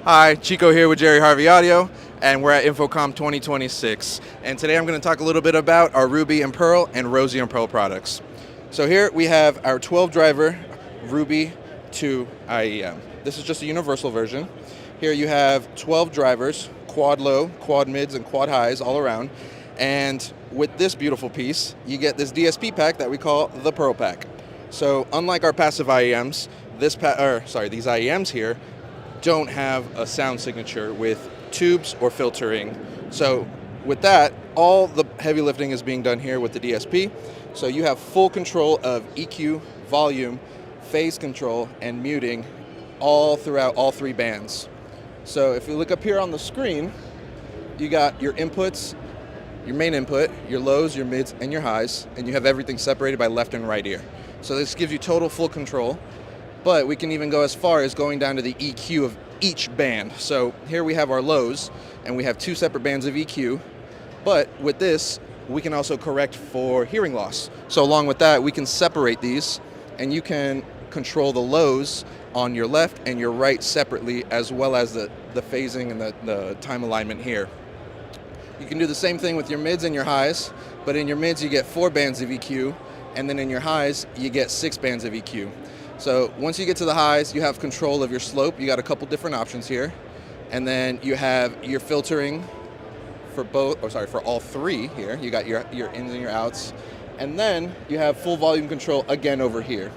Hi, Chico here with Jerry Harvey Audio, and we're at InfoComm 2026. And today I'm going to talk a little bit about our Ruby and Pearl and Rosie and Pearl products. So here we have our 12-driver Ruby 2 IEM. This is just a universal version. Here you have 12 drivers, quad low, quad mids, and quad highs all around. And with this beautiful piece, you get this DSP pack that we call the Pearl pack. So unlike our passive IEMs, these IEMs here don't have a sound signature with tubes or filtering. So with that, all the heavy lifting is being done here with the DSP. So you have full control of EQ, volume, phase control, and muting all throughout all three bands. So if you look up here on the screen, you got your inputs, your main input, your lows, your mids, and your highs, and you have everything separated by left and right ear. So this gives you total full control. But we can even go as far as going down to the EQ of each band. So here we have our lows, and we have two separate bands of EQ. But with this, we can also correct for hearing loss. So along with that, we can separate these, and you can control the lows on your left and your right separately, as well as the phasing and the time alignment here. You can do the same thing with your mids and your highs, but in your mids you get 4 bands of EQ, and then in your highs you get 6 bands of EQ. So once you get to the highs, you have control of your slope. You got a couple different options here. And then you have your filtering for all three here. You got your ins and your outs. And then you have full volume control again over here.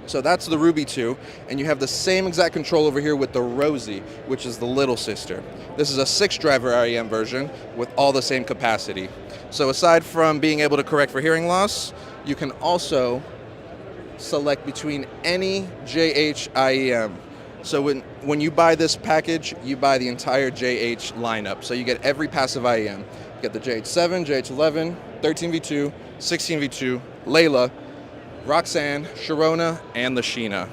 So that's the Ruby 2, and you have the same exact control over here with the Rosie, which is the little sister. This is a 6-driver IEM version with all the same capacity. So aside from being able to correct for hearing loss, you can also select between any JH IEM. So when you buy this package, you buy the entire JH lineup. So you get every passive IEM. You get the JH7, JH11, 13V2, 16V2, Layla, Roxanne, Sharona, and the Sheena.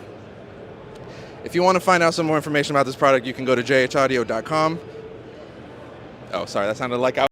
If you want to find out some more information about this product, you can go to jhaudio.com. Oh, sorry, that sounded like I